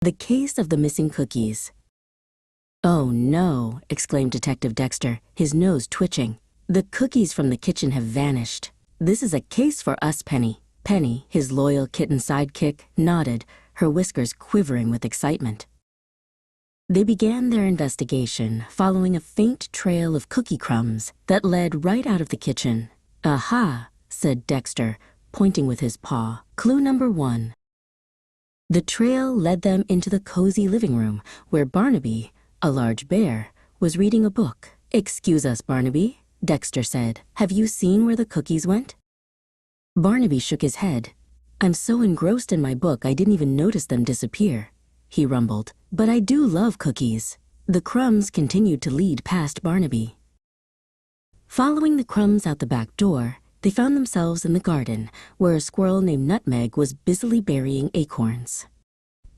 The Case of the Missing Cookies. "Oh no," exclaimed Detective Dexter, his nose twitching. "The cookies from the kitchen have vanished. This is a case for us, Penny." Penny, his loyal kitten sidekick, nodded, her whiskers quivering with excitement. They began their investigation, following a faint trail of cookie crumbs that led right out of the kitchen. "Aha," said Dexter, pointing with his paw. "Clue number 1. The trail led them into the cozy living room, where Barnaby, a large bear, was reading a book. "Excuse us, Barnaby," Dexter said. "Have you seen where the cookies went?" Barnaby shook his head. "I'm so engrossed in my book I didn't even notice them disappear," he rumbled. "But I do love cookies." The crumbs continued to lead past Barnaby. Following the crumbs out the back door, they found themselves in the garden, where a squirrel named Nutmeg was busily burying acorns.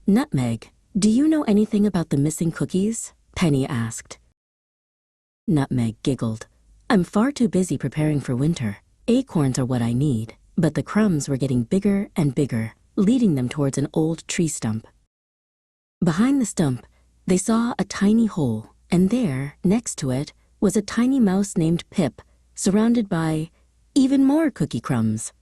"Nutmeg, do you know anything about the missing cookies?" Penny asked. Nutmeg giggled. "I'm far too busy preparing for winter. Acorns are what I need." But the crumbs were getting bigger and bigger, leading them towards an old tree stump. Behind the stump, they saw a tiny hole, and there, next to it, was a tiny mouse named Pip, surrounded by even more cookie crumbs.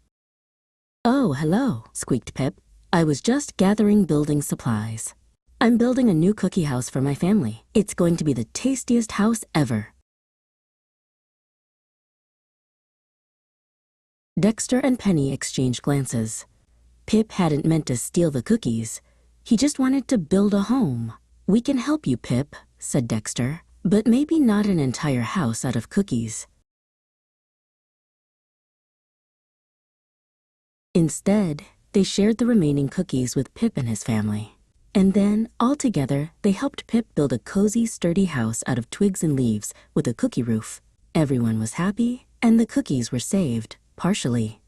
"Oh, hello," squeaked Pip. "I was just gathering building supplies. I'm building a new cookie house for my family. It's going to be the tastiest house ever." Dexter and Penny exchanged glances. Pip hadn't meant to steal the cookies. He just wanted to build a home. "We can help you, Pip," said Dexter, "but maybe not an entire house out of cookies." Instead, they shared the remaining cookies with Pip and his family. And then, all together, they helped Pip build a cozy, sturdy house out of twigs and leaves with a cookie roof. Everyone was happy, and the cookies were saved, partially.